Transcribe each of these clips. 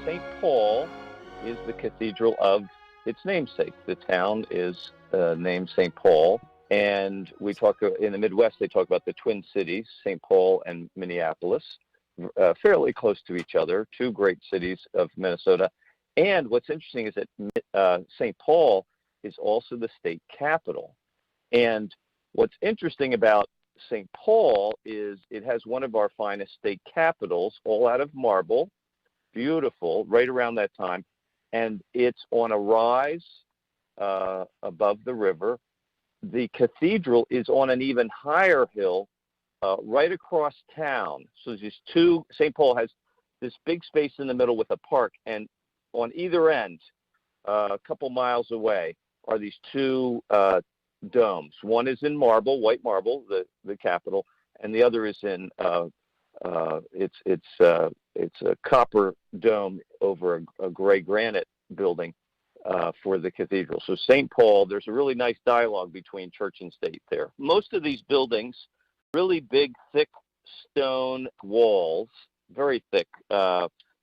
St. Paul is the cathedral of its namesake. The town is named St. Paul, and we talk in the Midwest. They talk about the Twin Cities, St. Paul and Minneapolis, fairly close to each other, two great cities of Minnesota. And what's interesting is that St. Paul is also the state capital. And what's interesting about St. Paul is it has one of our finest state capitals, all out of marble, beautiful, right around that time. And it's on a rise above the river. The cathedral is on an even higher hill right across town. So there's St. Paul has this big space in the middle with a park, and on either end, a couple miles away, are these two domes. One is in marble, white marble, the capital, and the other is in it's a copper dome over a gray granite building for the cathedral. So St. Paul, there's a really nice dialogue between church and state there. Most of these buildings, really big, thick stone walls, very thick,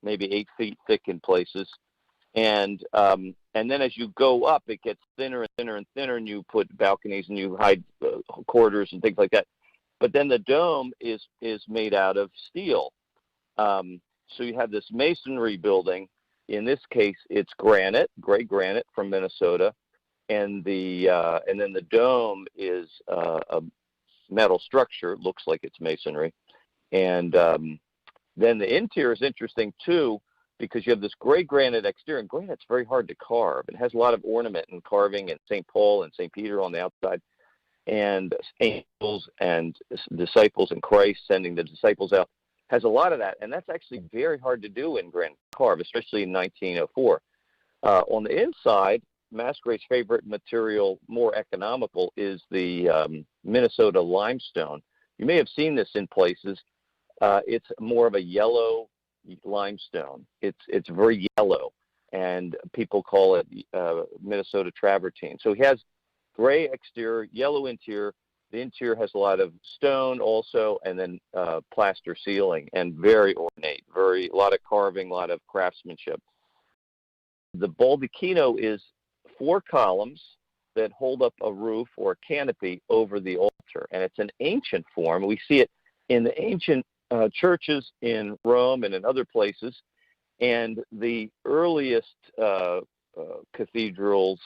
maybe 8 feet thick in places. And then as you go up, it gets thinner and thinner and thinner, and you put balconies and you hide corridors and things like that. But then the dome is made out of steel. So you have this masonry building. In this case, it's granite, gray granite from Minnesota, and then the dome is a metal structure. It looks like it's masonry, and then the interior is interesting too, because you have this gray granite exterior, and granite's very hard to carve. It has a lot of ornament and carving, and St. Paul and St. Peter on the outside, and angels and disciples and Christ sending the disciples out. Has a lot of that, and that's actually very hard to do in granite carve, especially in 1904. On the inside, Masquerade's favorite material, more economical, is the Minnesota limestone. You may have seen this in places. It's more of a yellow limestone. It's very yellow, and people call it Minnesota travertine. So he has gray exterior, yellow interior. The interior has a lot of stone also, and then plaster ceiling, and very ornate, a lot of carving, a lot of craftsmanship. The baldacchino is 4 columns that hold up a roof or a canopy over the altar, and it's an ancient form. We see it in the ancient churches in Rome and in other places, and the earliest cathedrals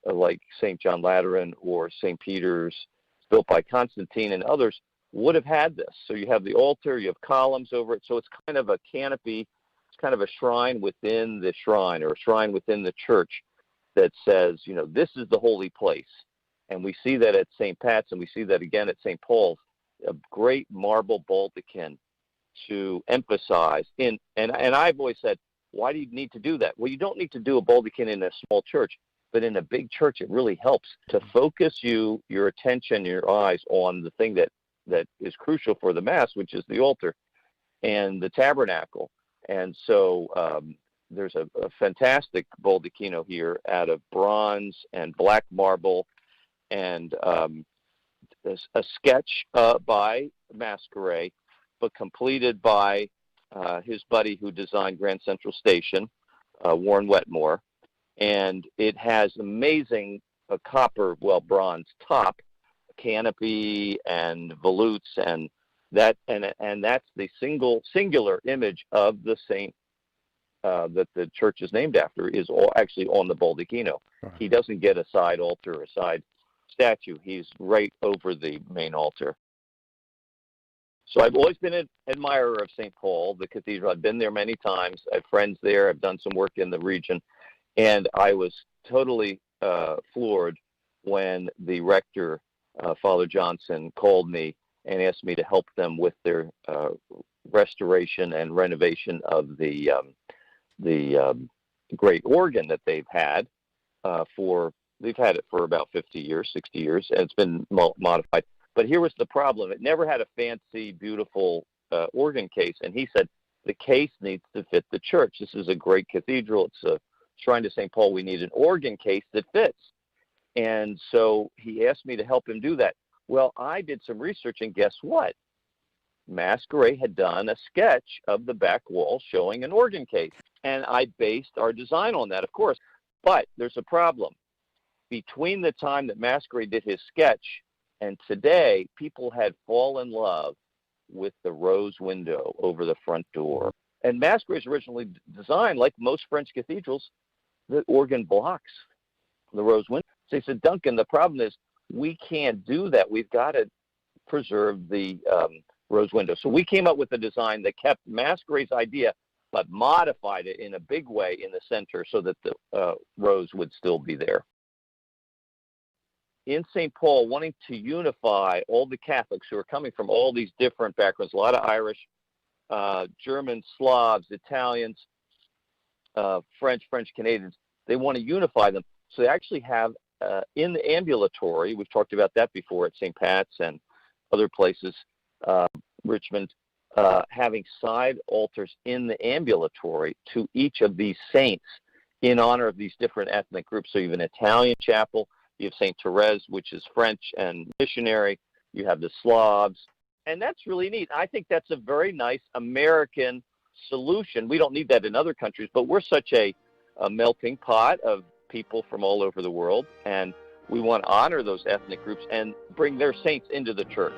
like St. John Lateran or St. Peter's, built by Constantine and others, would have had this. So you have the altar, you have columns over it, so it's kind of a canopy, it's kind of a shrine within the shrine, or a shrine within the church that says, this is the holy place. And we see that at St. Pat's, and we see that again at St. Paul's, a great marble baldachin to emphasize. And I've always said, why do you need to do that? Well, you don't need to do a baldachin in a small church, but in a big church, it really helps to focus your attention, your eyes on the thing that is crucial for the Mass, which is the altar and the tabernacle. And so there's a fantastic baldacchino here out of bronze and black marble, and a sketch by Masquerade, but completed by his buddy who designed Grand Central Station, Warren Wetmore. And it has amazing bronze top, canopy, and volutes, and that's the singular image of the saint that the church is named after, is actually on the baldacchino. Right. He doesn't get a side altar or a side statue. He's right over the main altar. So I've always been an admirer of St. Paul, the cathedral. I've been there many times. I have friends there. I've done some work in the region. And I was totally floored when the rector, Father Johnson, called me and asked me to help them with their restoration and renovation of the great organ that they've had they've had it for about 50 years, 60 years, and it's been modified. But here was the problem. It never had a fancy, beautiful organ case. And he said, the case needs to fit the church. This is a great cathedral. It's a shrine to St. Paul. We need an organ case that fits. And so he asked me to help him do that. Well, I did some research, and guess what? Masquerade had done a sketch of the back wall showing an organ case. And I based our design on that, of course. But there's a problem. Between the time that Masquerade did his sketch and today, people had fallen in love with the rose window over the front door. And Masquerade's originally designed, like most French cathedrals, the organ blocks the rose window. So he said, Duncan, the problem is we can't do that. We've got to preserve the rose window. So we came up with a design that kept Masquerade's idea, but modified it in a big way in the center so that the rose would still be there. In St. Paul, wanting to unify all the Catholics who are coming from all these different backgrounds, a lot of Irish, German, Slavs, Italians, French Canadians, they want to unify them. So they actually have in the ambulatory, we've talked about that before at St. Pat's and other places, Richmond, having side altars in the ambulatory to each of these saints in honor of these different ethnic groups. So you have an Italian chapel, you have St. Therese, which is French and missionary, you have the Slavs, and that's really neat. I think that's a very nice American solution. We don't need that in other countries, but we're such a melting pot of people from all over the world, and we want to honor those ethnic groups and bring their saints into the church.